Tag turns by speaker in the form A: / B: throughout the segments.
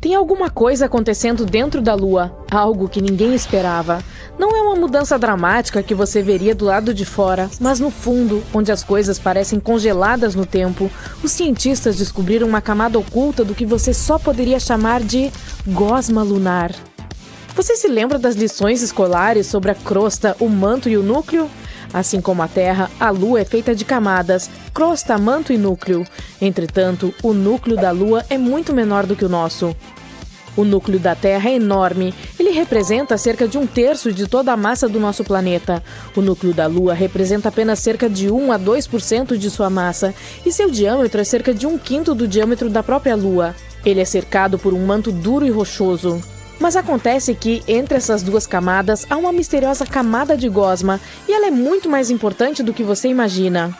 A: Tem alguma coisa acontecendo dentro da Lua, algo que ninguém esperava. Não é uma mudança dramática que você veria do lado de fora, mas no fundo, onde as coisas parecem congeladas no tempo, os cientistas descobriram uma camada oculta do que você só poderia chamar de gosma lunar. Você se lembra das lições escolares sobre a crosta, o manto e o núcleo? Assim como a Terra, a Lua é feita de camadas, crosta, manto e núcleo. Entretanto, o núcleo da Lua é muito menor do que o nosso. O núcleo da Terra é enorme. Ele representa cerca de 1/3 de toda a massa do nosso planeta. O núcleo da Lua representa apenas cerca de 1 a 2% de sua massa, e seu diâmetro é cerca de 1/5 do diâmetro da própria Lua. Ele é cercado por um manto duro e rochoso. Mas acontece que, entre essas duas camadas, há uma misteriosa camada de gosma, e ela é muito mais importante do que você imagina.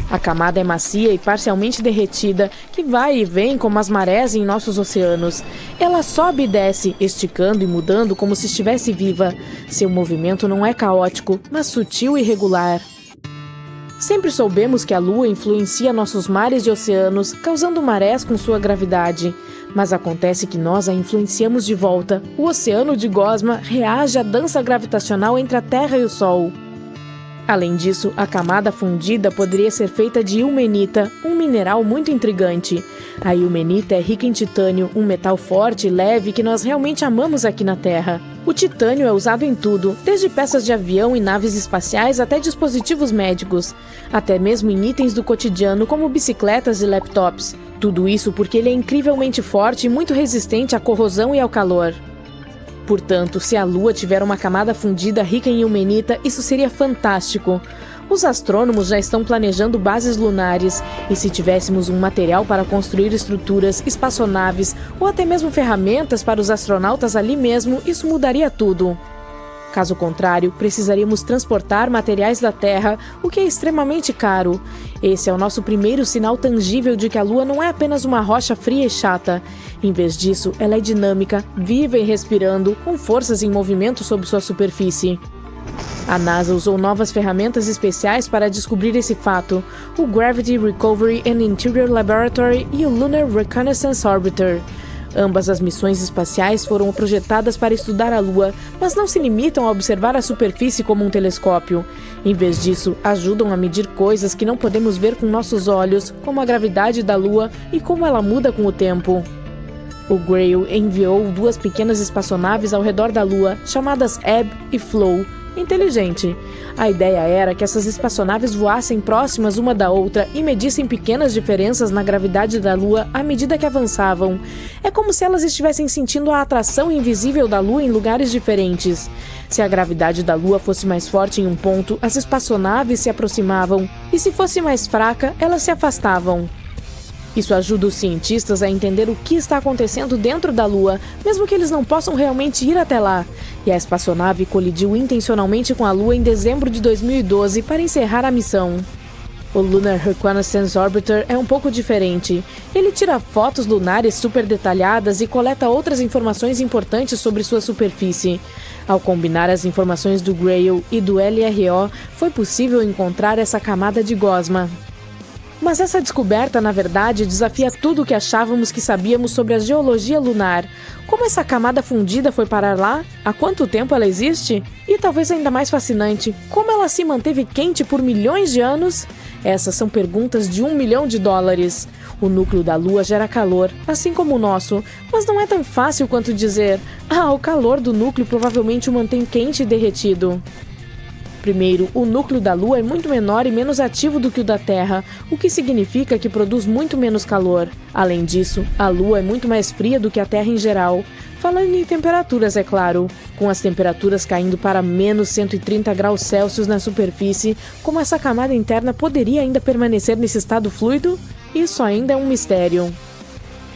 A: A camada é macia e parcialmente derretida, que vai e vem como as marés em nossos oceanos. Ela sobe e desce, esticando e mudando como se estivesse viva. Seu movimento não é caótico, mas sutil e regular. Sempre soubemos que a Lua influencia nossos mares e oceanos, causando marés com sua gravidade. Mas acontece que nós a influenciamos de volta. O oceano de gosma reage à dança gravitacional entre a Terra e o Sol. Além disso, a camada fundida poderia ser feita de ilmenita, um mineral muito intrigante. A ilmenita é rica em titânio, um metal forte e leve que nós realmente amamos aqui na Terra. O titânio é usado em tudo, desde peças de avião e naves espaciais até dispositivos médicos, até mesmo em itens do cotidiano como bicicletas e laptops. Tudo isso porque ele é incrivelmente forte e muito resistente à corrosão e ao calor. Portanto, se a Lua tiver uma camada fundida rica em ilmenita, isso seria fantástico. Os astrônomos já estão planejando bases lunares, e se tivéssemos um material para construir estruturas, espaçonaves ou até mesmo ferramentas para os astronautas ali mesmo, isso mudaria tudo. Caso contrário, precisaríamos transportar materiais da Terra, o que é extremamente caro. Esse é o nosso primeiro sinal tangível de que a Lua não é apenas uma rocha fria e chata. Em vez disso, ela é dinâmica, viva e respirando, com forças em movimento sob sua superfície. A NASA usou novas ferramentas especiais para descobrir esse fato: o Gravity Recovery and Interior Laboratory e o Lunar Reconnaissance Orbiter. Ambas as missões espaciais foram projetadas para estudar a Lua, mas não se limitam a observar a superfície como um telescópio. Em vez disso, ajudam a medir coisas que não podemos ver com nossos olhos, como a gravidade da Lua e como ela muda com o tempo. O Grail enviou 2 pequenas espaçonaves ao redor da Lua, chamadas Ebb e Flow. Inteligente. A ideia era que essas espaçonaves voassem próximas uma da outra e medissem pequenas diferenças na gravidade da Lua à medida que avançavam. É como se elas estivessem sentindo a atração invisível da Lua em lugares diferentes. Se a gravidade da Lua fosse mais forte em um ponto, as espaçonaves se aproximavam, e se fosse mais fraca, elas se afastavam. Isso ajuda os cientistas a entender o que está acontecendo dentro da Lua, mesmo que eles não possam realmente ir até lá. E a espaçonave colidiu intencionalmente com a Lua em dezembro de 2012 para encerrar a missão. O Lunar Reconnaissance Orbiter é um pouco diferente. Ele tira fotos lunares super detalhadas e coleta outras informações importantes sobre sua superfície. Ao combinar as informações do Grail e do LRO, foi possível encontrar essa camada de gosma. Mas essa descoberta, na verdade, desafia tudo o que achávamos que sabíamos sobre a geologia lunar. Como essa camada fundida foi parar lá? Há quanto tempo ela existe? E talvez ainda mais fascinante, como ela se manteve quente por milhões de anos? Essas são perguntas de $1 milhão. O núcleo da Lua gera calor, assim como o nosso, mas não é tão fácil quanto dizer: o calor do núcleo provavelmente o mantém quente e derretido. Primeiro, o núcleo da Lua é muito menor e menos ativo do que o da Terra, o que significa que produz muito menos calor. Além disso, a Lua é muito mais fria do que a Terra em geral. Falando em temperaturas, é claro. Com as temperaturas caindo para menos 130 graus Celsius na superfície, como essa camada interna poderia ainda permanecer nesse estado fluido? Isso ainda é um mistério.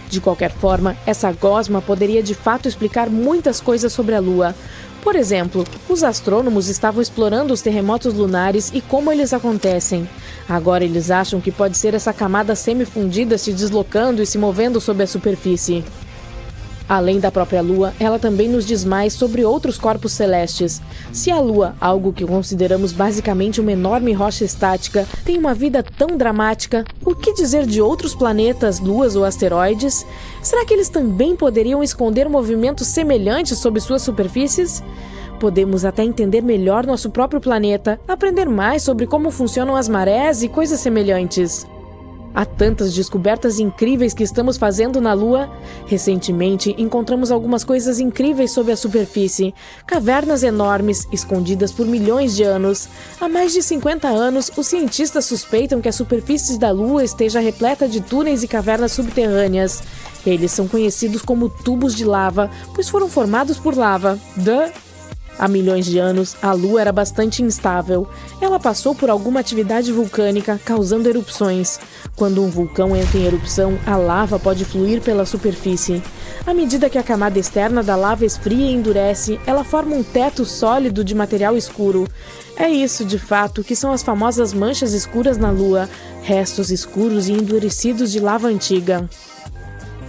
A: De qualquer forma, essa gosma poderia de fato explicar muitas coisas sobre a Lua. Por exemplo, os astrônomos estavam explorando os terremotos lunares e como eles acontecem. Agora eles acham que pode ser essa camada semifundida se deslocando e se movendo sob a superfície. Além da própria Lua, ela também nos diz mais sobre outros corpos celestes. Se a Lua, algo que consideramos basicamente uma enorme rocha estática, tem uma vida tão dramática, o que dizer de outros planetas, luas ou asteroides? Será que eles também poderiam esconder movimentos semelhantes sob suas superfícies? Podemos até entender melhor nosso próprio planeta, aprender mais sobre como funcionam as marés e coisas semelhantes. Há tantas descobertas incríveis que estamos fazendo na Lua. Recentemente, encontramos algumas coisas incríveis sob a superfície. Cavernas enormes, escondidas por milhões de anos. Há mais de 50 anos, os cientistas suspeitam que a superfície da Lua esteja repleta de túneis e cavernas subterrâneas. Eles são conhecidos como tubos de lava, pois foram formados por lava. Há milhões de anos, a Lua era bastante instável. Ela passou por alguma atividade vulcânica, causando erupções. Quando um vulcão entra em erupção, a lava pode fluir pela superfície. À medida que a camada externa da lava esfria e endurece, ela forma um teto sólido de material escuro. É isso, de fato, que são as famosas manchas escuras na Lua, restos escuros e endurecidos de lava antiga.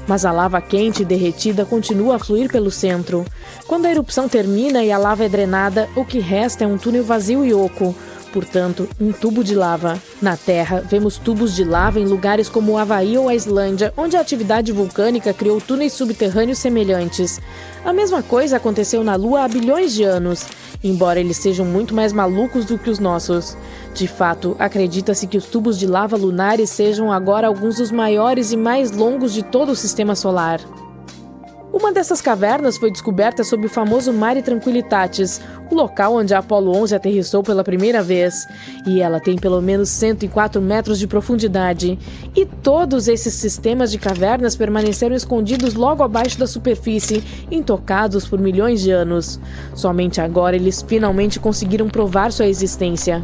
A: Mas a lava quente e derretida continua a fluir pelo centro. Quando a erupção termina e a lava é drenada, o que resta é um túnel vazio e oco, portanto, um tubo de lava. Na Terra, vemos tubos de lava em lugares como o Havaí ou a Islândia, onde a atividade vulcânica criou túneis subterrâneos semelhantes. A mesma coisa aconteceu na Lua há bilhões de anos, embora eles sejam muito mais malucos do que os nossos. De fato, acredita-se que os tubos de lava lunares sejam agora alguns dos maiores e mais longos de todo o sistema solar. Uma dessas cavernas foi descoberta sob o famoso Mare Tranquillitatis, o local onde a Apollo 11 aterrissou pela primeira vez. E ela tem pelo menos 104 metros de profundidade. E todos esses sistemas de cavernas permaneceram escondidos logo abaixo da superfície, intocados por milhões de anos. Somente agora eles finalmente conseguiram provar sua existência.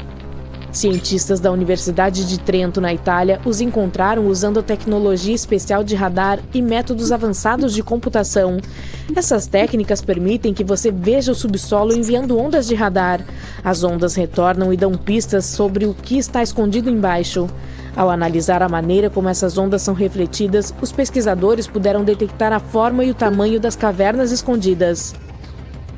A: Cientistas da Universidade de Trento, na Itália, os encontraram usando a tecnologia especial de radar e métodos avançados de computação. Essas técnicas permitem que você veja o subsolo enviando ondas de radar. As ondas retornam e dão pistas sobre o que está escondido embaixo. Ao analisar a maneira como essas ondas são refletidas, os pesquisadores puderam detectar a forma e o tamanho das cavernas escondidas.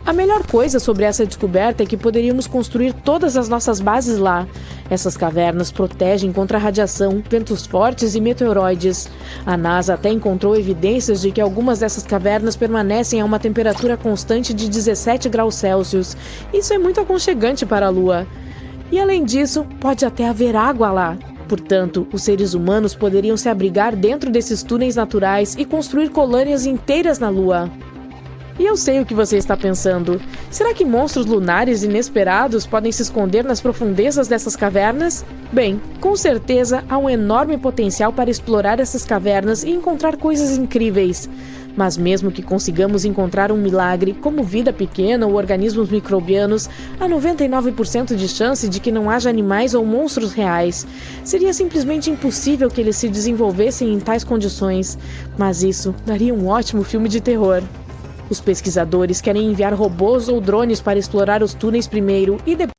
A: A melhor coisa sobre essa descoberta é que poderíamos construir todas as nossas bases lá. Essas cavernas protegem contra a radiação, ventos fortes e meteoroides. A NASA até encontrou evidências de que algumas dessas cavernas permanecem a uma temperatura constante de 17 graus Celsius. Isso é muito aconchegante para a Lua. E além disso, pode até haver água lá. Portanto, os seres humanos poderiam se abrigar dentro desses túneis naturais e construir colônias inteiras na Lua. E eu sei o que você está pensando. Será que monstros lunares inesperados podem se esconder nas profundezas dessas cavernas? Bem, com certeza há um enorme potencial para explorar essas cavernas e encontrar coisas incríveis. Mas mesmo que consigamos encontrar um milagre, como vida pequena ou organismos microbianos, há 99% de chance de que não haja animais ou monstros reais. Seria simplesmente impossível que eles se desenvolvessem em tais condições. Mas isso daria um ótimo filme de terror. Os pesquisadores querem enviar robôs ou drones para explorar os túneis primeiro e depois...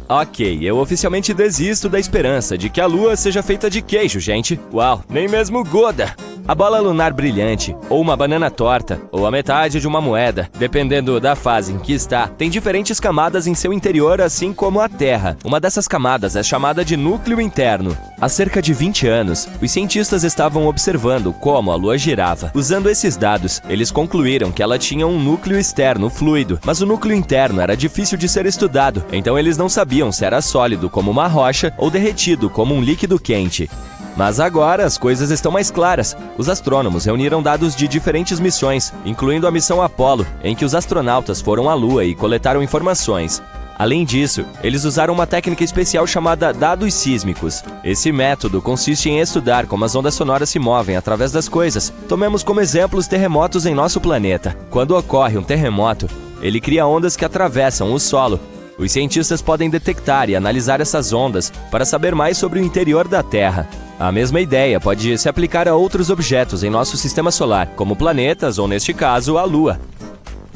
B: Ok, eu oficialmente desisto da esperança de que a Lua seja feita de queijo, gente. Uau, nem mesmo Goda! A bola lunar brilhante, ou uma banana torta, ou a metade de uma moeda, dependendo da fase em que está, tem diferentes camadas em seu interior, assim como a Terra. Uma dessas camadas é chamada de núcleo interno. Há cerca de 20 anos, os cientistas estavam observando como a Lua girava. Usando esses dados, eles concluíram que ela tinha um núcleo externo fluido, mas o núcleo interno era difícil de ser estudado, então eles não sabiam se era sólido como uma rocha ou derretido como um líquido quente. Mas agora as coisas estão mais claras. Os astrônomos reuniram dados de diferentes missões, incluindo a missão Apollo, em que os astronautas foram à Lua e coletaram informações. Além disso, eles usaram uma técnica especial chamada dados sísmicos. Esse método consiste em estudar como as ondas sonoras se movem através das coisas. Tomemos como exemplo os terremotos em nosso planeta. Quando ocorre um terremoto, ele cria ondas que atravessam o solo. Os cientistas podem detectar e analisar essas ondas para saber mais sobre o interior da Terra. A mesma ideia pode se aplicar a outros objetos em nosso sistema solar, como planetas ou, neste caso, a Lua.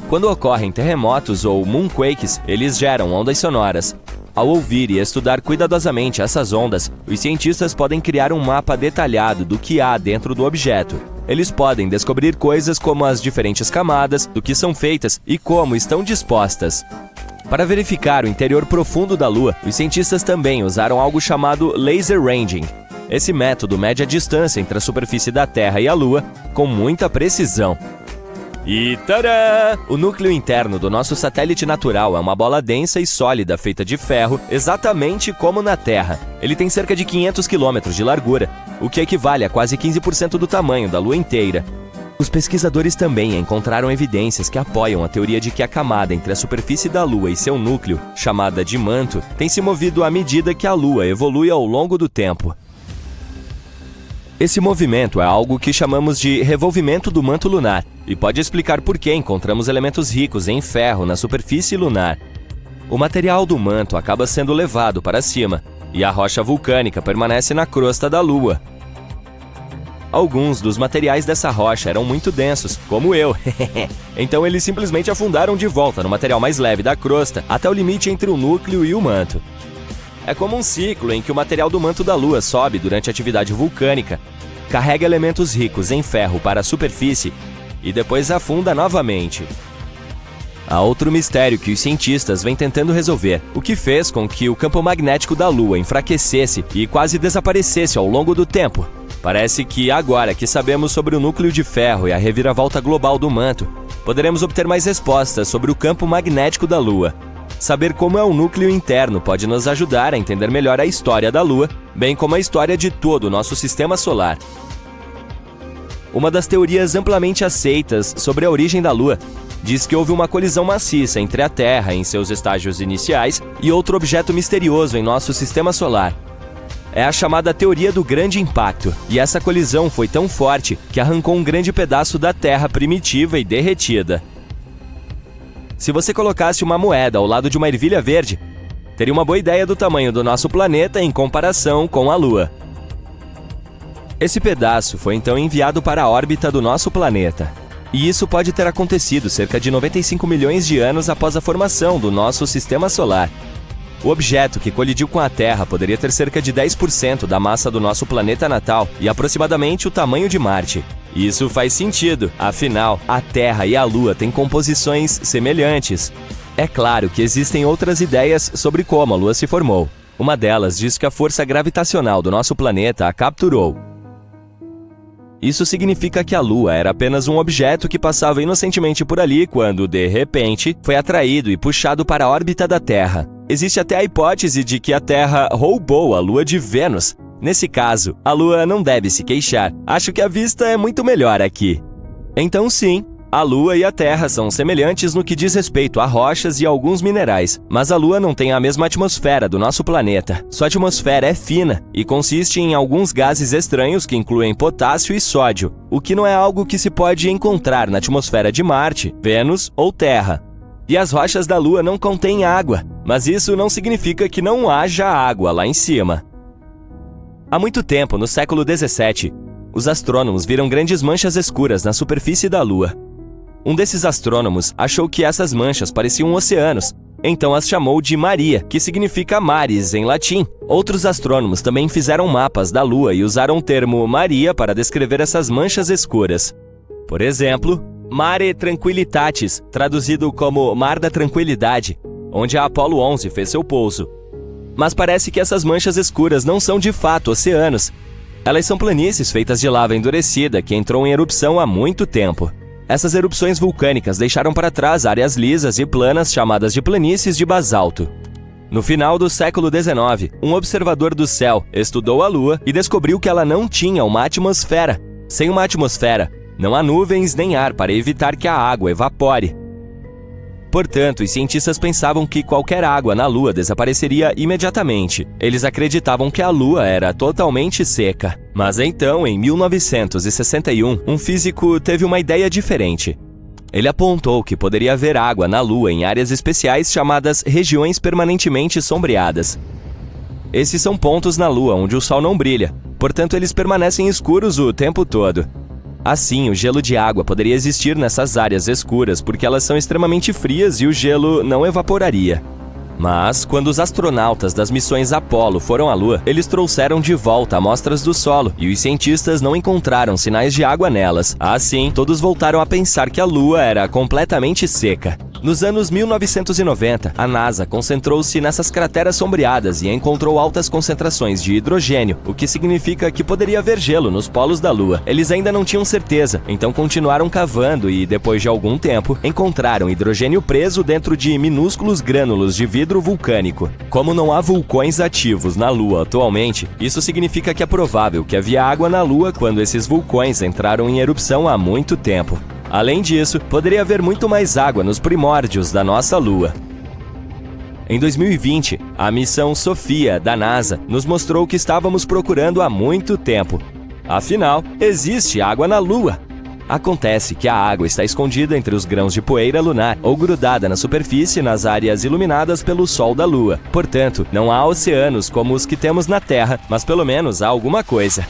B: Quando ocorrem terremotos ou moonquakes, eles geram ondas sonoras. Ao ouvir e estudar cuidadosamente essas ondas, os cientistas podem criar um mapa detalhado do que há dentro do objeto. eles podem descobrir coisas como as diferentes camadas, do que são feitas e como estão dispostas. Para verificar o interior profundo da Lua, os cientistas também usaram algo chamado laser ranging. Esse método mede a distância entre a superfície da Terra e a Lua com muita precisão. E tadã! O núcleo interno do nosso satélite natural é uma bola densa e sólida feita de ferro, exatamente como na Terra. Ele tem cerca de 500 km de largura, o que equivale a quase 15% do tamanho da Lua inteira. Os pesquisadores também encontraram evidências que apoiam a teoria de que a camada entre a superfície da Lua e seu núcleo, chamada de manto, tem se movido à medida que a Lua evolui ao longo do tempo. Esse movimento é algo que chamamos de revolvimento do manto lunar e pode explicar por que encontramos elementos ricos em ferro na superfície lunar. O material do manto acaba sendo levado para cima e a rocha vulcânica permanece na crosta da Lua. Alguns dos materiais dessa rocha eram muito densos, como eu. Então eles simplesmente afundaram de volta no material mais leve da crosta até o limite entre o núcleo e o manto. É como um ciclo em que o material do manto da Lua sobe durante a atividade vulcânica, carrega elementos ricos em ferro para a superfície e depois afunda novamente. Há outro mistério que os cientistas vêm tentando resolver, o que fez com que o campo magnético da Lua enfraquecesse e quase desaparecesse ao longo do tempo. Parece que agora que sabemos sobre o núcleo de ferro e a reviravolta global do manto, poderemos obter mais respostas sobre o campo magnético da Lua. Saber como é o núcleo interno pode nos ajudar a entender melhor a história da Lua, bem como a história de todo o nosso sistema solar. Uma das teorias amplamente aceitas sobre a origem da Lua diz que houve uma colisão maciça entre a Terra em seus estágios iniciais e outro objeto misterioso em nosso sistema solar. É a chamada teoria do grande impacto, e essa colisão foi tão forte que arrancou um grande pedaço da Terra primitiva e derretida. Se você colocasse uma moeda ao lado de uma ervilha verde, teria uma boa ideia do tamanho do nosso planeta em comparação com a Lua. Esse pedaço foi então enviado para a órbita do nosso planeta. E isso pode ter acontecido cerca de 95 milhões de anos após a formação do nosso sistema solar. O objeto que colidiu com a Terra poderia ter cerca de 10% da massa do nosso planeta natal e aproximadamente o tamanho de Marte. Isso faz sentido, afinal, a Terra e a Lua têm composições semelhantes. É claro que existem outras ideias sobre como a Lua se formou. Uma delas diz que a força gravitacional do nosso planeta a capturou. Isso significa que a Lua era apenas um objeto que passava inocentemente por ali quando, de repente, foi atraído e puxado para a órbita da Terra. Existe até a hipótese de que a Terra roubou a Lua de Vênus. Nesse caso, a Lua não deve se queixar. Acho que a vista é muito melhor aqui. Então sim, a Lua e a Terra são semelhantes no que diz respeito a rochas e alguns minerais, mas a Lua não tem a mesma atmosfera do nosso planeta. Sua atmosfera é fina e consiste em alguns gases estranhos que incluem potássio e sódio, o que não é algo que se pode encontrar na atmosfera de Marte, Vênus ou Terra. E as rochas da Lua não contêm água, mas isso não significa que não haja água lá em cima. Há muito tempo, no século XVII, os astrônomos viram grandes manchas escuras na superfície da Lua. Um desses astrônomos achou que essas manchas pareciam oceanos, então as chamou de Maria, que significa mares em latim. Outros astrônomos também fizeram mapas da Lua e usaram o termo Maria para descrever essas manchas escuras. Por exemplo, Mare Tranquillitatis, traduzido como Mar da Tranquilidade, onde a Apollo 11 fez seu pouso. Mas parece que essas manchas escuras não são de fato oceanos. Elas são planícies feitas de lava endurecida que entrou em erupção há muito tempo. Essas erupções vulcânicas deixaram para trás áreas lisas e planas chamadas de planícies de basalto. No final do século XIX, um observador do céu estudou a Lua e descobriu que ela não tinha uma atmosfera. Sem uma atmosfera, não há nuvens nem ar para evitar que a água evapore. Portanto, os cientistas pensavam que qualquer água na Lua desapareceria imediatamente. Eles acreditavam que a Lua era totalmente seca. Mas então, em 1961, um físico teve uma ideia diferente. Ele apontou que poderia haver água na Lua em áreas especiais chamadas regiões permanentemente sombreadas. Esses são pontos na Lua onde o Sol não brilha, portanto eles permanecem escuros o tempo todo. Assim, o gelo de água poderia existir nessas áreas escuras porque elas são extremamente frias e o gelo não evaporaria. Mas, quando os astronautas das missões Apollo foram à Lua, eles trouxeram de volta amostras do solo e os cientistas não encontraram sinais de água nelas. Assim, todos voltaram a pensar que a Lua era completamente seca. Nos anos 1990, a NASA concentrou-se nessas crateras sombreadas e encontrou altas concentrações de hidrogênio, o que significa que poderia haver gelo nos polos da Lua. Eles ainda não tinham certeza, então continuaram cavando e, depois de algum tempo, encontraram hidrogênio preso dentro de minúsculos grânulos de vidro vulcânico. Como não há vulcões ativos na Lua atualmente, isso significa que é provável que havia água na Lua quando esses vulcões entraram em erupção há muito tempo. Além disso, poderia haver muito mais água nos primórdios da nossa Lua. Em 2020, a missão Sofia, da NASA, nos mostrou o que estávamos procurando há muito tempo. Afinal, existe água na Lua. Acontece que a água está escondida entre os grãos de poeira lunar ou grudada na superfície nas áreas iluminadas pelo Sol da Lua. Portanto, não há oceanos como os que temos na Terra, mas pelo menos há alguma coisa.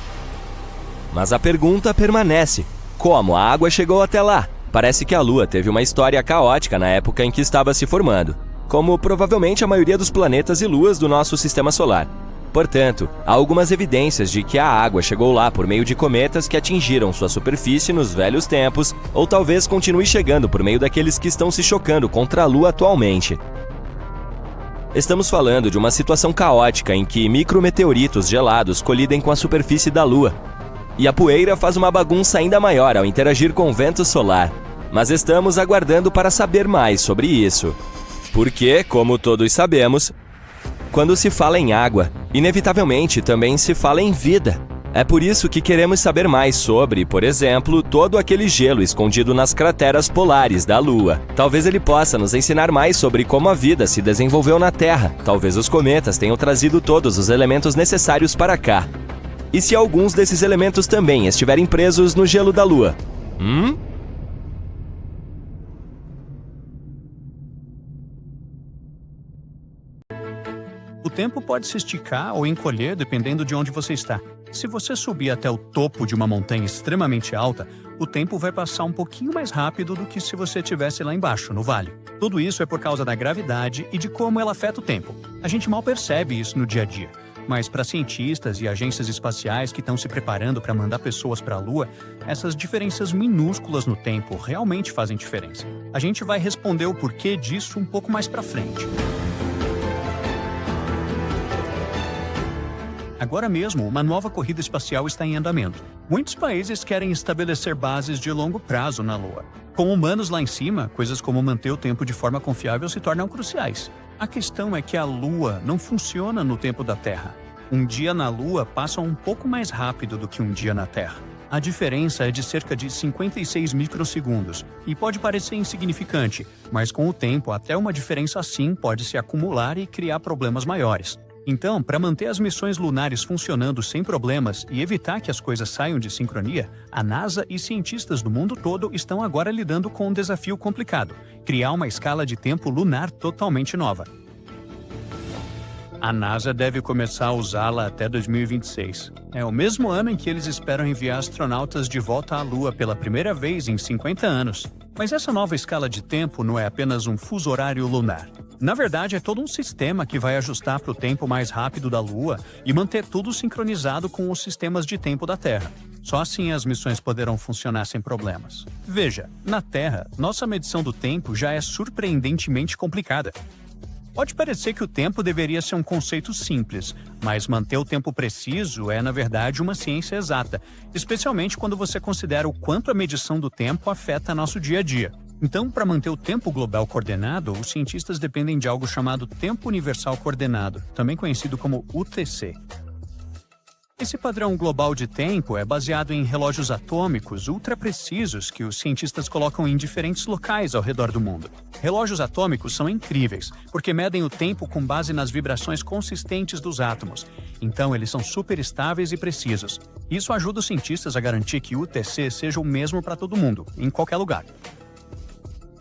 B: Mas a pergunta permanece: como a água chegou até lá? Parece que a Lua teve uma história caótica na época em que estava se formando, como provavelmente a maioria dos planetas e luas do nosso sistema solar. Portanto, há algumas evidências de que a água chegou lá por meio de cometas que atingiram sua superfície nos velhos tempos, ou talvez continue chegando por meio daqueles que estão se chocando contra a Lua atualmente. Estamos falando de uma situação caótica em que micrometeoritos gelados colidem com a superfície da Lua, e a poeira faz uma bagunça ainda maior ao interagir com o vento solar. Mas estamos aguardando para saber mais sobre isso. Porque, como todos sabemos, quando se fala em água, inevitavelmente também se fala em vida. É por isso que queremos saber mais sobre, por exemplo, todo aquele gelo escondido nas crateras polares da Lua. Talvez ele possa nos ensinar mais sobre como a vida se desenvolveu na Terra. Talvez os cometas tenham trazido todos os elementos necessários para cá. E se alguns desses elementos também estiverem presos no gelo da Lua?
C: O tempo pode se esticar ou encolher dependendo de onde você está. Se você subir até o topo de uma montanha extremamente alta, o tempo vai passar um pouquinho mais rápido do que se você estivesse lá embaixo, no vale. Tudo isso é por causa da gravidade e de como ela afeta o tempo. A gente mal percebe isso no dia a dia. Mas para cientistas e agências espaciais que estão se preparando para mandar pessoas para a Lua, essas diferenças minúsculas no tempo realmente fazem diferença. A gente vai responder o porquê disso um pouco mais para frente. Agora mesmo, uma nova corrida espacial está em andamento. Muitos países querem estabelecer bases de longo prazo na Lua. Com humanos lá em cima, coisas como manter o tempo de forma confiável se tornam cruciais. A questão é que a Lua não funciona no tempo da Terra. Um dia na Lua passa um pouco mais rápido do que um dia na Terra. A diferença é de cerca de 56 microsegundos e pode parecer insignificante, mas com o tempo até uma diferença assim pode se acumular e criar problemas maiores. Então, para manter as missões lunares funcionando sem problemas e evitar que as coisas saiam de sincronia, a NASA e cientistas do mundo todo estão agora lidando com um desafio complicado: criar uma escala de tempo lunar totalmente nova. A NASA deve começar a usá-la até 2026. É o mesmo ano em que eles esperam enviar astronautas de volta à Lua pela primeira vez em 50 anos. Mas essa nova escala de tempo não é apenas um fuso horário lunar. Na verdade, é todo um sistema que vai ajustar para o tempo mais rápido da Lua e manter tudo sincronizado com os sistemas de tempo da Terra. Só assim as missões poderão funcionar sem problemas. Veja, na Terra, nossa medição do tempo já é surpreendentemente complicada. Pode parecer que o tempo deveria ser um conceito simples, mas manter o tempo preciso é, na verdade, uma ciência exata, especialmente quando você considera o quanto a medição do tempo afeta nosso dia a dia. Então, para manter o tempo global coordenado, os cientistas dependem de algo chamado Tempo Universal Coordenado, também conhecido como UTC. Esse padrão global de tempo é baseado em relógios atômicos ultra-precisos que os cientistas colocam em diferentes locais ao redor do mundo. Relógios atômicos são incríveis, porque medem o tempo com base nas vibrações consistentes dos átomos. Então, eles são super estáveis e precisos. Isso ajuda os cientistas a garantir que o UTC seja o mesmo para todo mundo, em qualquer lugar.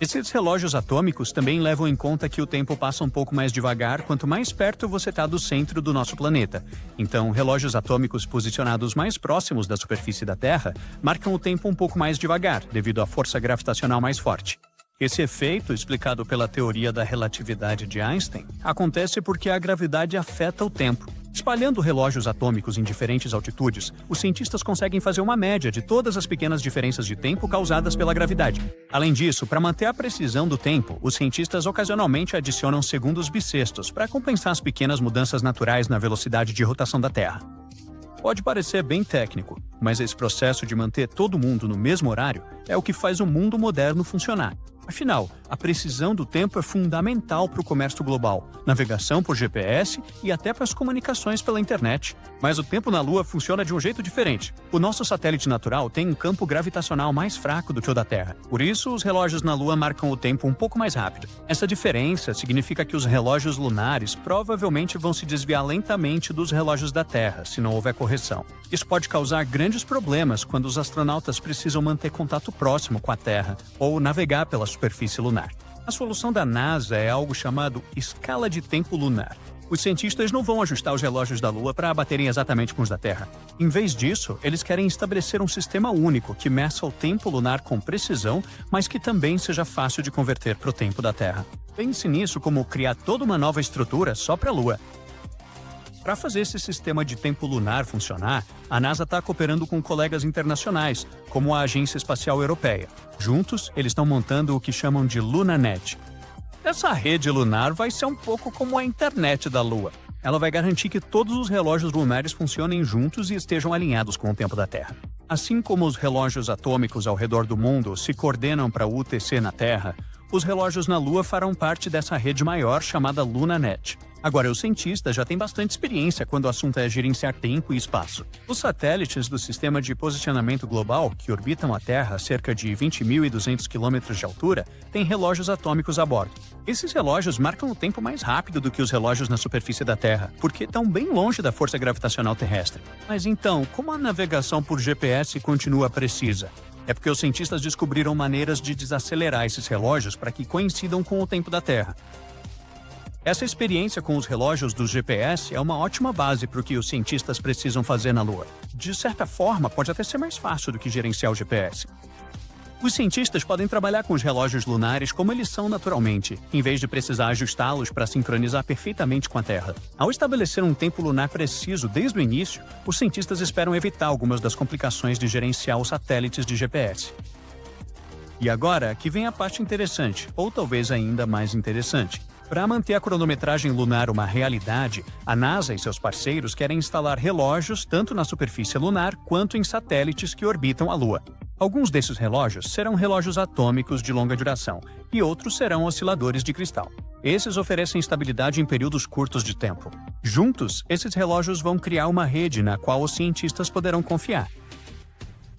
C: Esses relógios atômicos também levam em conta que o tempo passa um pouco mais devagar quanto mais perto você está do centro do nosso planeta. Então, relógios atômicos posicionados mais próximos da superfície da Terra marcam o tempo um pouco mais devagar, devido à força gravitacional mais forte. Esse efeito, explicado pela teoria da relatividade de Einstein, acontece porque a gravidade afeta o tempo. Espalhando relógios atômicos em diferentes altitudes, os cientistas conseguem fazer uma média de todas as pequenas diferenças de tempo causadas pela gravidade. Além disso, para manter a precisão do tempo, os cientistas ocasionalmente adicionam segundos bissextos para compensar as pequenas mudanças naturais na velocidade de rotação da Terra. Pode parecer bem técnico, mas esse processo de manter todo mundo no mesmo horário é o que faz o mundo moderno funcionar. Afinal, a precisão do tempo é fundamental para o comércio global, navegação por GPS e até para as comunicações pela internet. Mas o tempo na Lua funciona de um jeito diferente. O nosso satélite natural tem um campo gravitacional mais fraco do que o da Terra. Por isso, os relógios na Lua marcam o tempo um pouco mais rápido. Essa diferença significa que os relógios lunares provavelmente vão se desviar lentamente dos relógios da Terra, se não houver correção. Isso pode causar grandes problemas quando os astronautas precisam manter contato próximo com a Terra ou navegar pela superfície lunar. A solução da NASA é algo chamado escala de tempo lunar. Os cientistas não vão ajustar os relógios da Lua para baterem exatamente com os da Terra. Em vez disso, eles querem estabelecer um sistema único que meça o tempo lunar com precisão, mas que também seja fácil de converter para o tempo da Terra. Pense nisso como criar toda uma nova estrutura só para a Lua. Para fazer esse sistema de tempo lunar funcionar, a NASA está cooperando com colegas internacionais, como a Agência Espacial Europeia. Juntos, eles estão montando o que chamam de LunaNet. Essa rede lunar vai ser um pouco como a internet da Lua. Ela vai garantir que todos os relógios lunares funcionem juntos e estejam alinhados com o tempo da Terra. Assim como os relógios atômicos ao redor do mundo se coordenam para o UTC na Terra, os relógios na Lua farão parte dessa rede maior chamada LunaNet. Agora, os cientistas já têm bastante experiência quando o assunto é gerenciar tempo e espaço. Os satélites do Sistema de Posicionamento Global, que orbitam a Terra a cerca de 20.200 km de altura, têm relógios atômicos a bordo. Esses relógios marcam o tempo mais rápido do que os relógios na superfície da Terra, porque estão bem longe da força gravitacional terrestre. Mas então, como a navegação por GPS continua precisa? É porque os cientistas descobriram maneiras de desacelerar esses relógios para que coincidam com o tempo da Terra. Essa experiência com os relógios do GPS é uma ótima base para o que os cientistas precisam fazer na Lua. De certa forma, pode até ser mais fácil do que gerenciar o GPS. Os cientistas podem trabalhar com os relógios lunares como eles são naturalmente, em vez de precisar ajustá-los para sincronizar perfeitamente com a Terra. Ao estabelecer um tempo lunar preciso desde o início, os cientistas esperam evitar algumas das complicações de gerenciar os satélites de GPS. E agora, aqui vem a parte interessante, ou talvez ainda mais interessante. Para manter a cronometragem lunar uma realidade, a NASA e seus parceiros querem instalar relógios tanto na superfície lunar quanto em satélites que orbitam a Lua. Alguns desses relógios serão relógios atômicos de longa duração e outros serão osciladores de cristal. Esses oferecem estabilidade em períodos curtos de tempo. Juntos, esses relógios vão criar uma rede na qual os cientistas poderão confiar.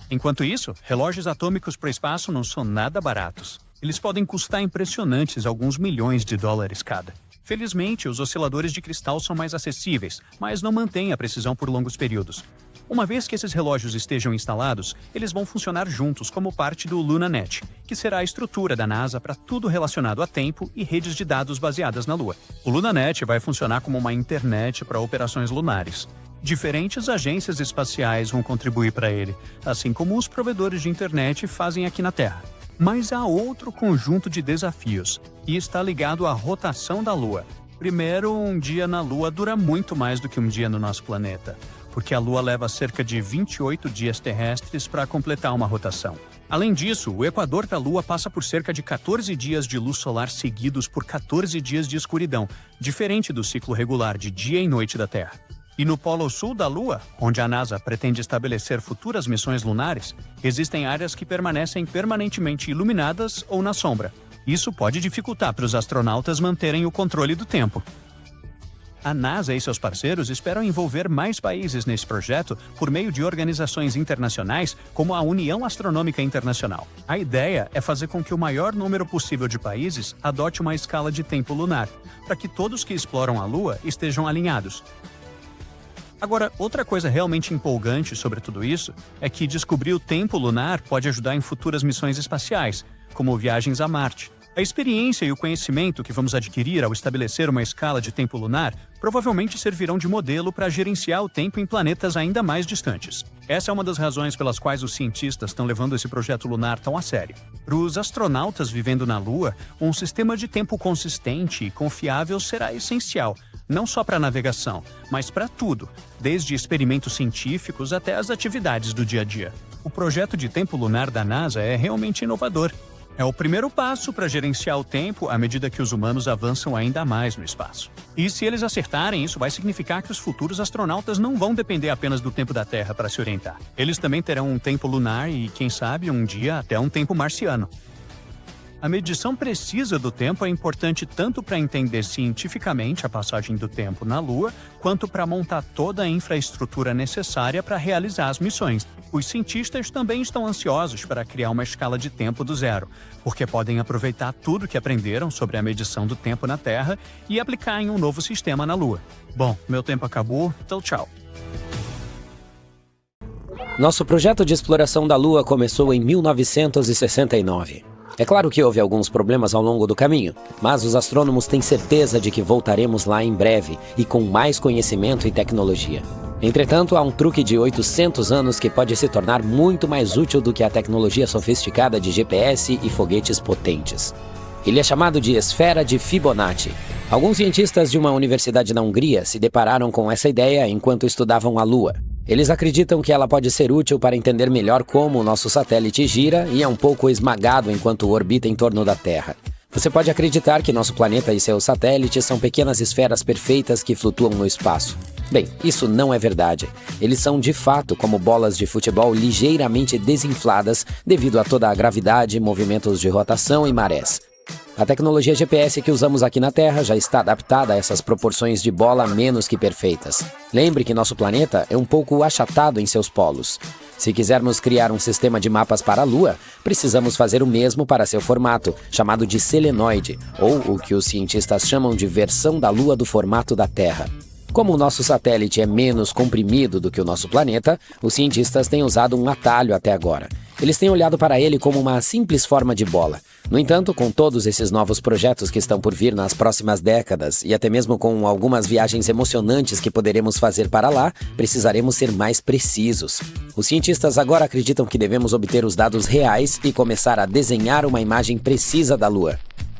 C: Enquanto isso, relógios atômicos para o espaço não são nada baratos. Eles podem custar impressionantes alguns milhões de dólares cada. Felizmente, os osciladores de cristal são mais acessíveis, mas não mantêm a precisão por longos períodos. Uma vez que esses relógios estejam instalados, eles vão funcionar juntos como parte do LunaNet, que será a estrutura da NASA para tudo relacionado a tempo e redes de dados baseadas na Lua. O LunaNet vai funcionar como uma internet para operações lunares. Diferentes agências espaciais vão contribuir para ele, assim como os provedores de internet fazem aqui na Terra. Mas há outro conjunto de desafios, e está ligado à rotação da Lua. Primeiro, um dia na Lua dura muito mais do que um dia no nosso planeta, porque a Lua leva cerca de 28 dias terrestres para completar uma rotação. Além disso, o equador da Lua passa por cerca de 14 dias de luz solar seguidos por 14 dias de escuridão, diferente do ciclo regular de dia e noite da Terra. E no Polo Sul da Lua, onde a NASA pretende estabelecer futuras missões lunares, existem áreas que permanecem permanentemente iluminadas ou na sombra. Isso pode dificultar para os astronautas manterem o controle do tempo. A NASA e seus parceiros esperam envolver mais países nesse projeto por meio de organizações internacionais como a União Astronômica Internacional. A ideia é fazer com que o maior número possível de países adote uma escala de tempo lunar, para que todos que exploram a Lua estejam alinhados. Agora, outra coisa realmente empolgante sobre tudo isso é que descobrir o tempo lunar pode ajudar em futuras missões espaciais, como viagens a Marte. A experiência e o conhecimento que vamos adquirir ao estabelecer uma escala de tempo lunar provavelmente servirão de modelo para gerenciar o tempo em planetas ainda mais distantes. Essa é uma das razões pelas quais os cientistas estão levando esse projeto lunar tão a sério. Para os astronautas vivendo na Lua, um sistema de tempo consistente e confiável será essencial, não só para a navegação, mas para tudo, desde experimentos científicos até as atividades do dia a dia. O projeto de tempo lunar da NASA é realmente inovador. É o primeiro passo para gerenciar o tempo à medida que os humanos avançam ainda mais no espaço. E se eles acertarem, isso vai significar que os futuros astronautas não vão depender apenas do tempo da Terra para se orientar. Eles também terão um tempo lunar e, quem sabe, um dia até um tempo marciano. A medição precisa do tempo é importante tanto para entender cientificamente a passagem do tempo na Lua, quanto para montar toda a infraestrutura necessária para realizar as missões. Os cientistas também estão ansiosos para criar uma escala de tempo do zero, porque podem aproveitar tudo que aprenderam sobre a medição do tempo na Terra e aplicar em um novo sistema na Lua. Bom, meu tempo acabou, então tchau.
D: Nosso projeto de exploração da Lua começou em 1969. É claro que houve alguns problemas ao longo do caminho, mas os astrônomos têm certeza de que voltaremos lá em breve e com mais conhecimento e tecnologia. Entretanto, há um truque de 800 anos que pode se tornar muito mais útil do que a tecnologia sofisticada de GPS e foguetes potentes. Ele é chamado de esfera de Fibonacci. Alguns cientistas de uma universidade na Hungria se depararam com essa ideia enquanto estudavam a Lua. Eles acreditam que ela pode ser útil para entender melhor como o nosso satélite gira e é um pouco esmagado enquanto orbita em torno da Terra. Você pode acreditar que nosso planeta e seus satélites são pequenas esferas perfeitas que flutuam no espaço. Bem, isso não é verdade. Eles são de fato como bolas de futebol ligeiramente desinfladas devido a toda a gravidade, movimentos de rotação e marés. A tecnologia GPS que usamos aqui na Terra já está adaptada a essas proporções de bola menos que perfeitas. Lembre que nosso planeta é um pouco achatado em seus polos. Se quisermos criar um sistema de mapas para a Lua, precisamos fazer o mesmo para seu formato, chamado de selenoide, ou o que os cientistas chamam de versão da Lua do formato da Terra. Como o nosso satélite é menos comprimido do que o nosso planeta, os cientistas têm usado um atalho até agora. Eles têm olhado para ele como uma simples forma de bola. No entanto, com todos esses novos projetos que estão por vir nas próximas décadas, e até mesmo com algumas viagens emocionantes que poderemos fazer para lá, precisaremos ser mais precisos. Os cientistas agora acreditam que devemos obter os dados reais e começar a desenhar uma imagem precisa da Lua.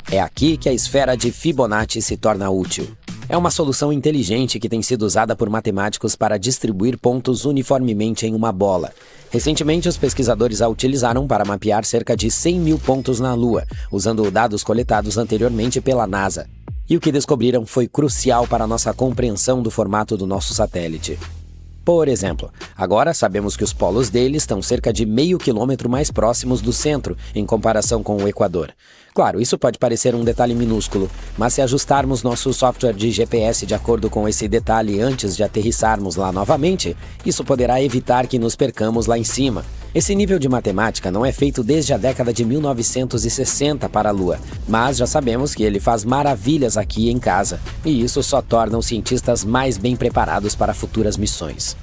D: É aqui que a esfera de Fibonacci se torna útil. É uma solução inteligente que tem sido usada por matemáticos para distribuir pontos uniformemente em uma bola. Recentemente, os pesquisadores a utilizaram para mapear cerca de 100 mil pontos na Lua, usando dados coletados anteriormente pela NASA. E o que descobriram foi crucial para a nossa compreensão do formato do nosso satélite. Por exemplo, agora sabemos que os polos dele estão cerca de meio quilômetro mais próximos do centro, em comparação com o Equador. Claro, isso pode parecer um detalhe minúsculo, mas se ajustarmos nosso software de GPS de acordo com esse detalhe antes de aterrissarmos lá novamente, isso poderá evitar que nos percamos lá em cima. Esse nível de matemática não é feito desde a década de 1960 para a Lua, mas já sabemos que ele faz maravilhas aqui em casa, e isso só torna os cientistas mais bem preparados para futuras missões.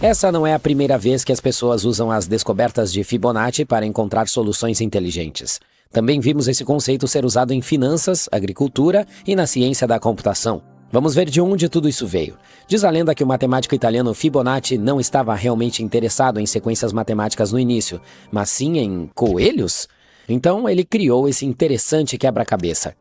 D: Essa não é a primeira vez que as pessoas usam as descobertas de Fibonacci para encontrar soluções inteligentes. Também vimos esse conceito ser usado em finanças, agricultura e na ciência da computação. Vamos ver de onde tudo isso veio. Diz a lenda que o matemático italiano Fibonacci não estava realmente interessado em sequências matemáticas no início, mas sim em coelhos? Então ele criou esse interessante quebra-cabeça.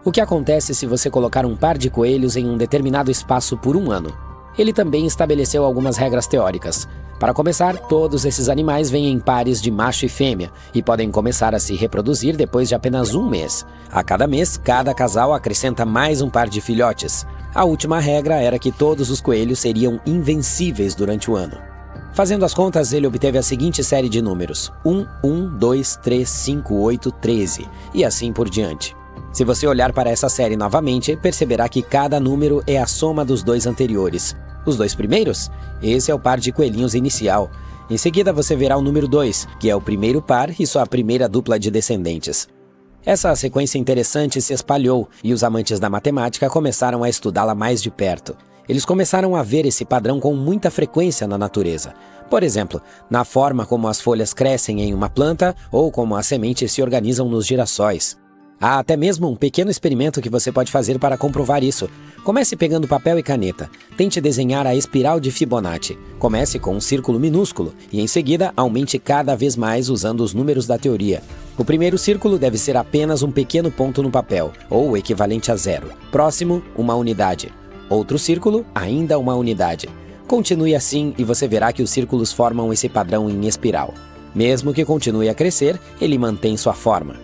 D: O que acontece se você colocar um par de coelhos em um determinado espaço por um ano? Ele também estabeleceu algumas regras teóricas. Para começar, todos esses animais vêm em pares de macho e fêmea e podem começar a se reproduzir depois de apenas um mês. A cada mês, cada casal acrescenta mais um par de filhotes. A última regra era que todos os coelhos seriam invencíveis durante o ano. Fazendo as contas, ele obteve a seguinte série de números: 1, 1, 2, 3, 5, 8, 13, e assim por diante. Se você olhar para essa série novamente, perceberá que cada número é a soma dos dois anteriores. Os dois primeiros? Esse é o par de coelhinhos inicial. Em seguida você verá o número 2, que é o primeiro par e sua primeira dupla de descendentes. Essa sequência interessante se espalhou e os amantes da matemática começaram a estudá-la mais de perto. Eles começaram a ver esse padrão com muita frequência na natureza. Por exemplo, na forma como as folhas crescem em uma planta ou como as sementes se organizam nos girassóis. Há até mesmo um pequeno experimento que você pode fazer para comprovar isso. Comece pegando papel e caneta. Tente desenhar a espiral de Fibonacci. Comece com um círculo minúsculo e, em seguida, aumente cada vez mais usando os números da teoria. O primeiro círculo deve ser apenas um pequeno ponto no papel, ou o equivalente a 0. Próximo, uma unidade. Outro círculo, ainda uma unidade. Continue assim e você verá que os círculos formam esse padrão em espiral. Mesmo que continue a crescer, ele mantém sua forma.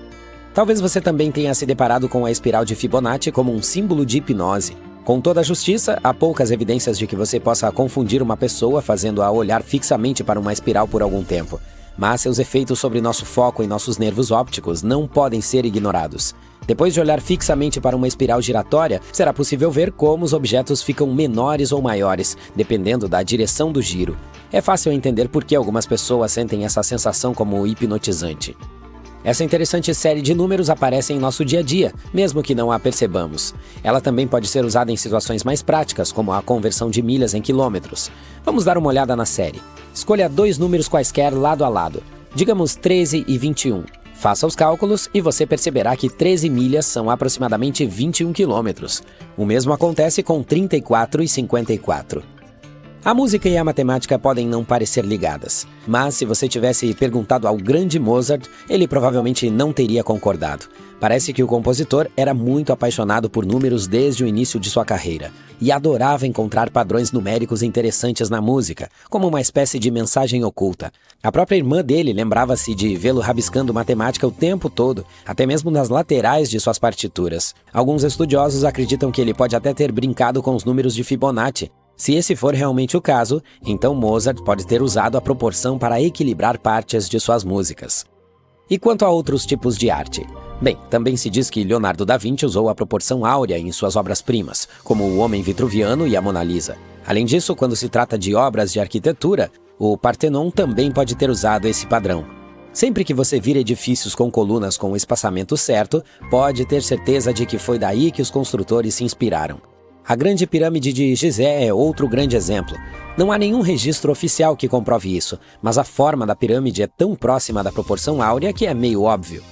D: Talvez você também tenha se deparado com a espiral de Fibonacci como um símbolo de hipnose. Com toda a justiça, há poucas evidências de que você possa confundir uma pessoa fazendo-a olhar fixamente para uma espiral por algum tempo. Mas seus efeitos sobre nosso foco e nossos nervos ópticos não podem ser ignorados. Depois de olhar fixamente para uma espiral giratória, será possível ver como os objetos ficam menores ou maiores, dependendo da direção do giro. É fácil entender por que algumas pessoas sentem essa sensação como hipnotizante. Essa interessante série de números aparece em nosso dia a dia, mesmo que não a percebamos. Ela também pode ser usada em situações mais práticas, como a conversão de milhas em quilômetros. Vamos dar uma olhada na série. Escolha 2 números quaisquer lado a lado, digamos 13 e 21. Faça os cálculos e você perceberá que 13 milhas são aproximadamente 21 quilômetros. O mesmo acontece com 34 e 54. A música e a matemática podem não parecer ligadas, mas se você tivesse perguntado ao grande Mozart, ele provavelmente não teria concordado. Parece que o compositor era muito apaixonado por números desde o início de sua carreira e adorava encontrar padrões numéricos interessantes na música, como uma espécie de mensagem oculta. A própria irmã dele lembrava-se de vê-lo rabiscando matemática o tempo todo, até mesmo nas laterais de suas partituras. Alguns estudiosos acreditam que ele pode até ter brincado com os números de Fibonacci. Se esse for realmente o caso, então Mozart pode ter usado a proporção para equilibrar partes de suas músicas. E quanto a outros tipos de arte? Bem, também se diz que Leonardo da Vinci usou a proporção áurea em suas obras-primas, como o Homem Vitruviano e a Mona Lisa. Além disso, quando se trata de obras de arquitetura, o Partenon também pode ter usado esse padrão. Sempre que você vir edifícios com colunas com o espaçamento certo, pode ter certeza de que foi daí que os construtores se inspiraram. A Grande Pirâmide de Gizé é outro grande exemplo. Não há nenhum registro oficial que comprove isso, mas a forma da pirâmide é tão próxima da proporção áurea que é meio óbvio.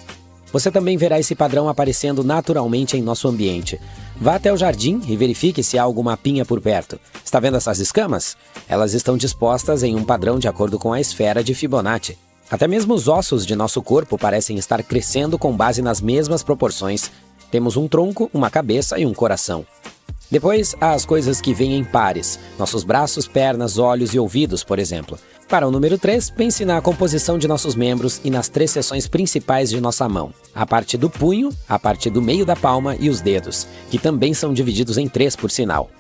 D: Você também verá esse padrão aparecendo naturalmente em nosso ambiente. Vá até o jardim e verifique se há alguma pinha por perto. Está vendo essas escamas? Elas estão dispostas em um padrão de acordo com a esfera de Fibonacci. Até mesmo os ossos de nosso corpo parecem estar crescendo com base nas mesmas proporções. Temos um tronco, uma cabeça e um coração. Depois, há as coisas que vêm em pares, nossos braços, pernas, olhos e ouvidos, por exemplo. Para o número 3, pense na composição de nossos membros e nas 3 seções principais de nossa mão. A parte do punho, a parte do meio da palma e os dedos, que também são divididos em 3 por sinal.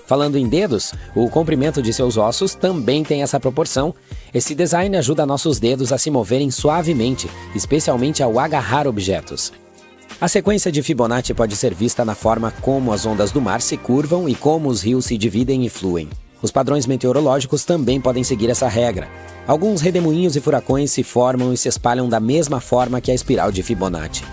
D: Falando em dedos, o comprimento de seus ossos também tem essa proporção. Esse design ajuda nossos dedos a se moverem suavemente, especialmente ao agarrar objetos. A sequência de Fibonacci pode ser vista na forma como as ondas do mar se curvam e como os rios se dividem e fluem. Os padrões meteorológicos também podem seguir essa regra. Alguns redemoinhos e furacões se formam e se espalham da mesma forma que a espiral de Fibonacci.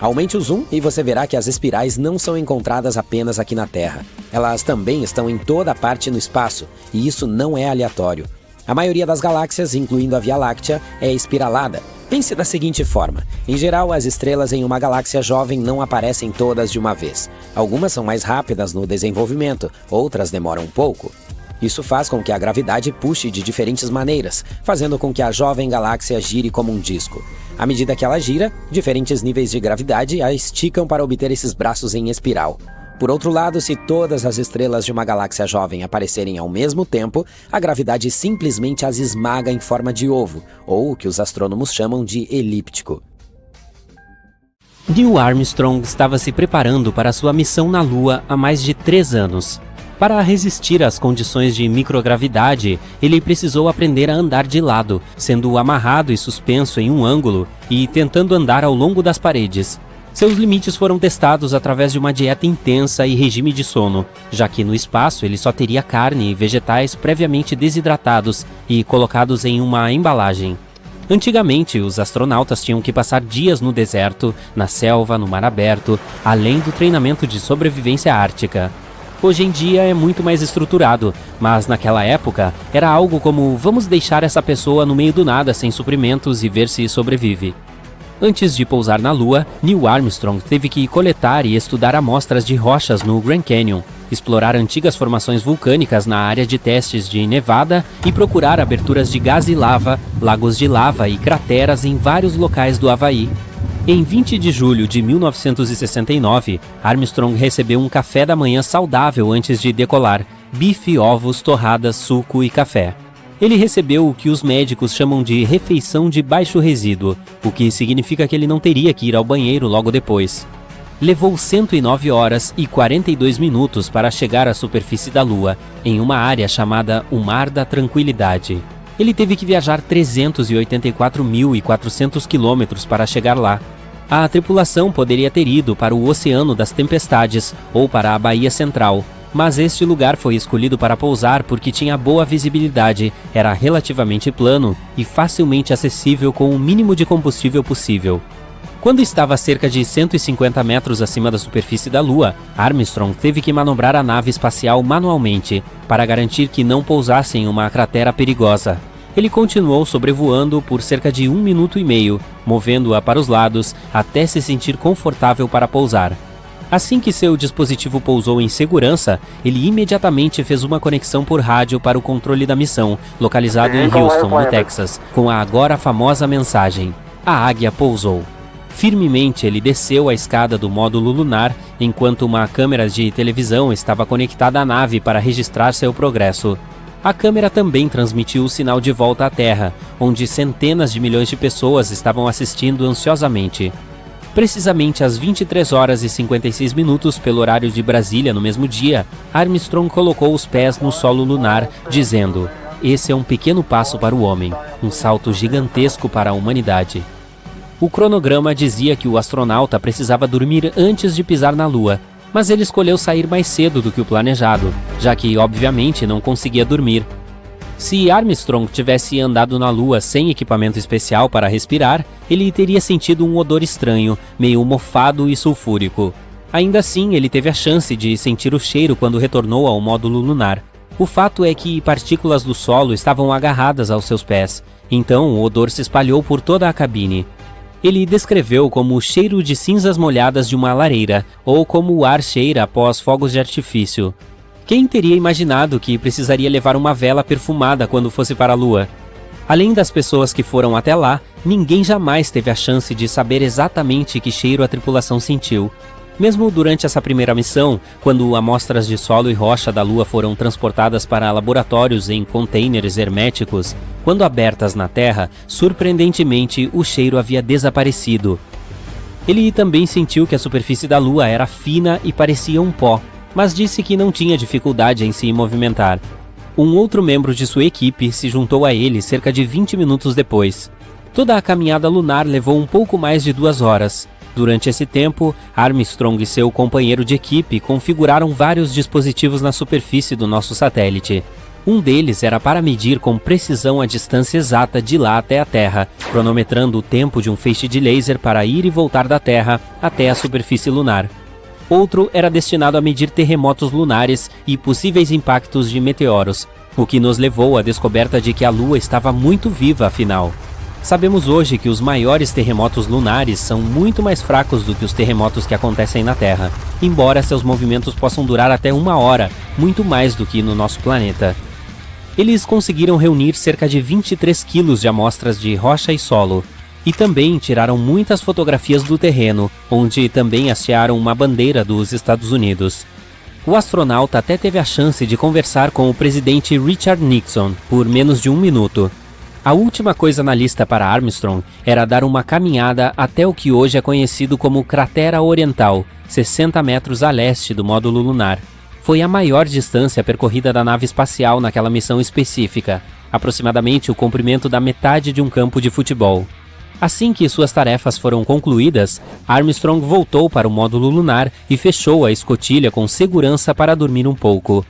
D: Aumente o zoom e você verá que as espirais não são encontradas apenas aqui na Terra. Elas também estão em toda parte no espaço, e isso não é aleatório. A maioria das galáxias, incluindo a Via Láctea, é espiralada. Pense da seguinte forma: em geral, as estrelas em uma galáxia jovem não aparecem todas de uma vez. Algumas são mais rápidas no desenvolvimento, outras demoram um pouco. Isso faz com que a gravidade puxe de diferentes maneiras, fazendo com que a jovem galáxia gire como um disco. À medida que ela gira, diferentes níveis de gravidade a esticam para obter esses braços em espiral. Por outro lado, se todas as estrelas de uma galáxia jovem aparecerem ao mesmo tempo, a gravidade simplesmente as esmaga em forma de ovo, ou o que os astrônomos chamam de elíptico.
E: Neil Armstrong estava se preparando para sua missão na Lua há mais de 3 anos. Para resistir às condições de microgravidade, ele precisou aprender a andar de lado, sendo amarrado e suspenso em um ângulo e tentando andar ao longo das paredes. Seus limites foram testados através de uma dieta intensa e regime de sono, já que no espaço ele só teria carne e vegetais previamente desidratados e colocados em uma embalagem. Antigamente, os astronautas tinham que passar dias no deserto, na selva, no mar aberto, além do treinamento de sobrevivência ártica. Hoje em dia é muito mais estruturado, mas naquela época era algo como: vamos deixar essa pessoa no meio do nada sem suprimentos e ver se sobrevive. Antes de pousar na Lua, Neil Armstrong teve que coletar e estudar amostras de rochas no Grand Canyon, explorar antigas formações vulcânicas na área de testes de Nevada e procurar aberturas de gás e lava, lagos de lava e crateras em vários locais do Havaí. Em 20 de julho de 1969, Armstrong recebeu um café da manhã saudável antes de decolar: bife, ovos, torradas, suco e café. Ele recebeu o que os médicos chamam de refeição de baixo resíduo, o que significa que ele não teria que ir ao banheiro logo depois. Levou 109 horas e 42 minutos para chegar à superfície da Lua, em uma área chamada o Mar da Tranquilidade. Ele teve que viajar 384.400 quilômetros para chegar lá. A tripulação poderia ter ido para o Oceano das Tempestades ou para a Baía Central, mas este lugar foi escolhido para pousar porque tinha boa visibilidade, era relativamente plano e facilmente acessível com o mínimo de combustível possível. Quando estava a cerca de 150 metros acima da superfície da Lua, Armstrong teve que manobrar a nave espacial manualmente para garantir que não pousasse em uma cratera perigosa. Ele continuou sobrevoando por cerca de 1 minuto e meio, movendo-a para os lados até se sentir confortável para pousar. Assim que seu dispositivo pousou em segurança, ele imediatamente fez uma conexão por rádio para o controle da missão, localizado em Houston, no Texas, com a agora famosa mensagem: "A Águia pousou". Firmemente ele desceu a escada do módulo lunar, enquanto uma câmera de televisão estava conectada à nave para registrar seu progresso. A câmera também transmitiu o sinal de volta à Terra, onde centenas de milhões de pessoas estavam assistindo ansiosamente. Precisamente às 23 horas e 56 minutos pelo horário de Brasília no mesmo dia, Armstrong colocou os pés no solo lunar, dizendo: "Esse é um pequeno passo para o homem, um salto gigantesco para a humanidade". O cronograma dizia que o astronauta precisava dormir antes de pisar na Lua, mas ele escolheu sair mais cedo do que o planejado, já que obviamente não conseguia dormir. Se Armstrong tivesse andado na Lua sem equipamento especial para respirar, ele teria sentido um odor estranho, meio mofado e sulfúrico. Ainda assim, ele teve a chance de sentir o cheiro quando retornou ao módulo lunar. O fato é que partículas do solo estavam agarradas aos seus pés, então o odor se espalhou por toda a cabine. Ele descreveu como o cheiro de cinzas molhadas de uma lareira, ou como o ar cheira após fogos de artifício. Quem teria imaginado que precisaria levar uma vela perfumada quando fosse para a Lua? Além das pessoas que foram até lá, ninguém jamais teve a chance de saber exatamente que cheiro a tripulação sentiu. Mesmo durante essa primeira missão, quando amostras de solo e rocha da Lua foram transportadas para laboratórios em containers herméticos, quando abertas na Terra, surpreendentemente o cheiro havia desaparecido. Ele também sentiu que a superfície da Lua era fina e parecia um pó, mas disse que não tinha dificuldade em se movimentar. Um outro membro de sua equipe se juntou a ele cerca de 20 minutos depois. Toda a caminhada lunar levou um pouco mais de 2 horas. Durante esse tempo, Armstrong e seu companheiro de equipe configuraram vários dispositivos na superfície do nosso satélite. Um deles era para medir com precisão a distância exata de lá até a Terra, cronometrando o tempo de um feixe de laser para ir e voltar da Terra até a superfície lunar. Outro era destinado a medir terremotos lunares e possíveis impactos de meteoros, o que nos levou à descoberta de que a Lua estava muito viva afinal. Sabemos hoje que os maiores terremotos lunares são muito mais fracos do que os terremotos que acontecem na Terra, embora seus movimentos possam durar até 1 hora, muito mais do que no nosso planeta. Eles conseguiram reunir cerca de 23 quilos de amostras de rocha e solo, e também tiraram muitas fotografias do terreno, onde também hastearam uma bandeira dos Estados Unidos. O astronauta até teve a chance de conversar com o presidente Richard Nixon por menos de 1 minuto. A última coisa na lista para Armstrong era dar uma caminhada até o que hoje é conhecido como Cratera Oriental, 60 metros a leste do módulo lunar. Foi a maior distância percorrida da nave espacial naquela missão específica, aproximadamente o comprimento da metade de um campo de futebol. Assim que suas tarefas foram concluídas, Armstrong voltou para o módulo lunar e fechou a escotilha com segurança para dormir um pouco.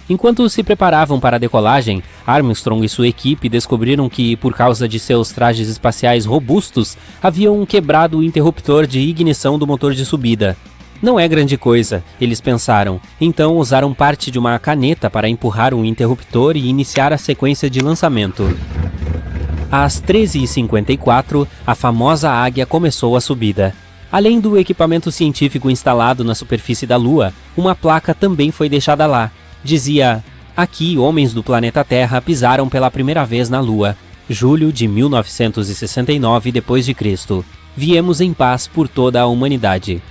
E: Enquanto se preparavam para a decolagem, Armstrong e sua equipe descobriram que, por causa de seus trajes espaciais robustos, haviam quebrado o interruptor de ignição do motor de subida. Não é grande coisa, eles pensaram, então usaram parte de uma caneta para empurrar o interruptor e iniciar a sequência de lançamento. Às 13h54, a famosa Águia começou a subida. Além do equipamento científico instalado na superfície da Lua, uma placa também foi deixada lá. Dizia: "Aqui, homens do planeta Terra pisaram pela primeira vez na Lua. Julho de 1969 d.C. Viemos em paz por toda a humanidade."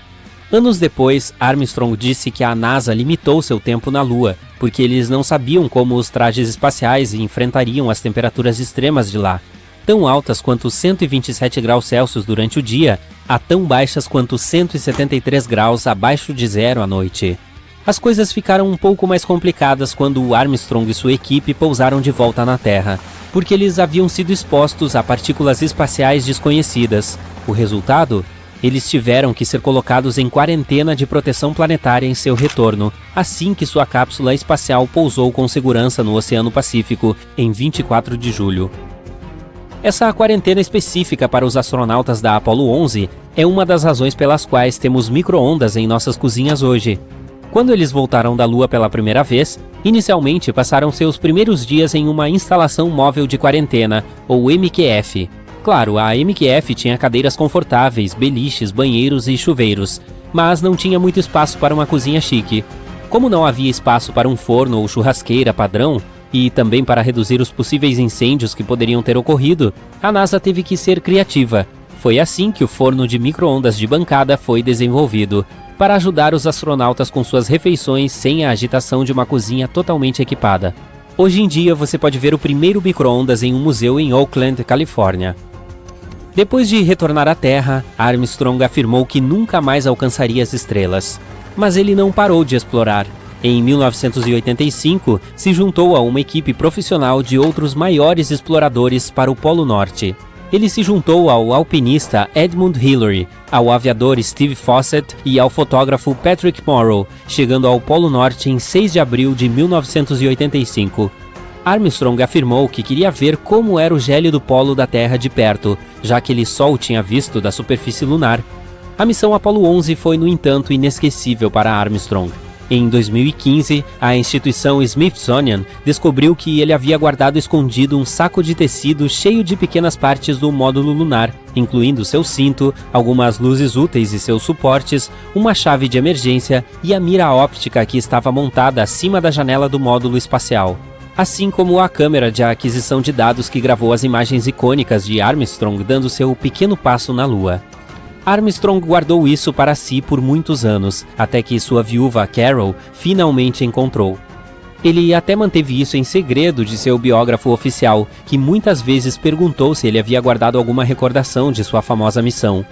E: Anos depois, Armstrong disse que a NASA limitou seu tempo na Lua, porque eles não sabiam como os trajes espaciais enfrentariam as temperaturas extremas de lá, tão altas quanto 127 graus Celsius durante o dia, a tão baixas quanto 173 graus abaixo de zero à noite. As coisas ficaram um pouco mais complicadas quando Armstrong e sua equipe pousaram de volta na Terra, porque eles haviam sido expostos a partículas espaciais desconhecidas. O resultado? Eles tiveram que ser colocados em quarentena de proteção planetária em seu retorno, assim que sua cápsula espacial pousou com segurança no Oceano Pacífico, em 24 de julho. Essa quarentena específica para os astronautas da Apollo 11 é uma das razões pelas quais temos micro-ondas em nossas cozinhas hoje. Quando eles voltaram da Lua pela primeira vez, inicialmente passaram seus primeiros dias em uma instalação móvel de quarentena, ou MQF. Claro, a MQF tinha cadeiras confortáveis, beliches, banheiros e chuveiros, mas não tinha muito espaço para uma cozinha chique. Como não havia espaço para um forno ou churrasqueira padrão, e também para reduzir os possíveis incêndios que poderiam ter ocorrido, a NASA teve que ser criativa. Foi assim que o forno de micro-ondas de bancada foi desenvolvido, para ajudar os astronautas com suas refeições sem a agitação de uma cozinha totalmente equipada. Hoje em dia você pode ver o primeiro micro-ondas em um museu em Oakland, Califórnia. Depois de retornar à Terra, Armstrong afirmou que nunca mais alcançaria as estrelas. Mas ele não parou de explorar. Em 1985, se juntou a uma equipe profissional de outros maiores exploradores para o Polo Norte. Ele se juntou ao alpinista Edmund Hillary, ao aviador Steve Fossett e ao fotógrafo Patrick Morrow, chegando ao Polo Norte em 6 de abril de 1985. Armstrong afirmou que queria ver como era o gélido polo da Terra de perto, já que ele só o tinha visto da superfície lunar. A missão Apollo 11 foi, no entanto, inesquecível para Armstrong. Em 2015, a instituição Smithsonian descobriu que ele havia guardado escondido um saco de tecido cheio de pequenas partes do módulo lunar, incluindo seu cinto, algumas luzes úteis e seus suportes, uma chave de emergência e a mira óptica que estava montada acima da janela do módulo espacial, assim como a câmera de aquisição de dados que gravou as imagens icônicas de Armstrong dando seu pequeno passo na Lua. Armstrong guardou isso para si por muitos anos, até que sua viúva Carol finalmente encontrou. Ele até manteve isso em segredo de seu biógrafo oficial, que muitas vezes perguntou se ele havia guardado alguma recordação de sua famosa missão.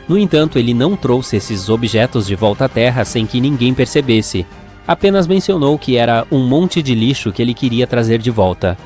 E: No entanto, ele não trouxe esses objetos de volta à Terra sem que ninguém percebesse. Apenas mencionou que era um monte de lixo que ele queria trazer de volta.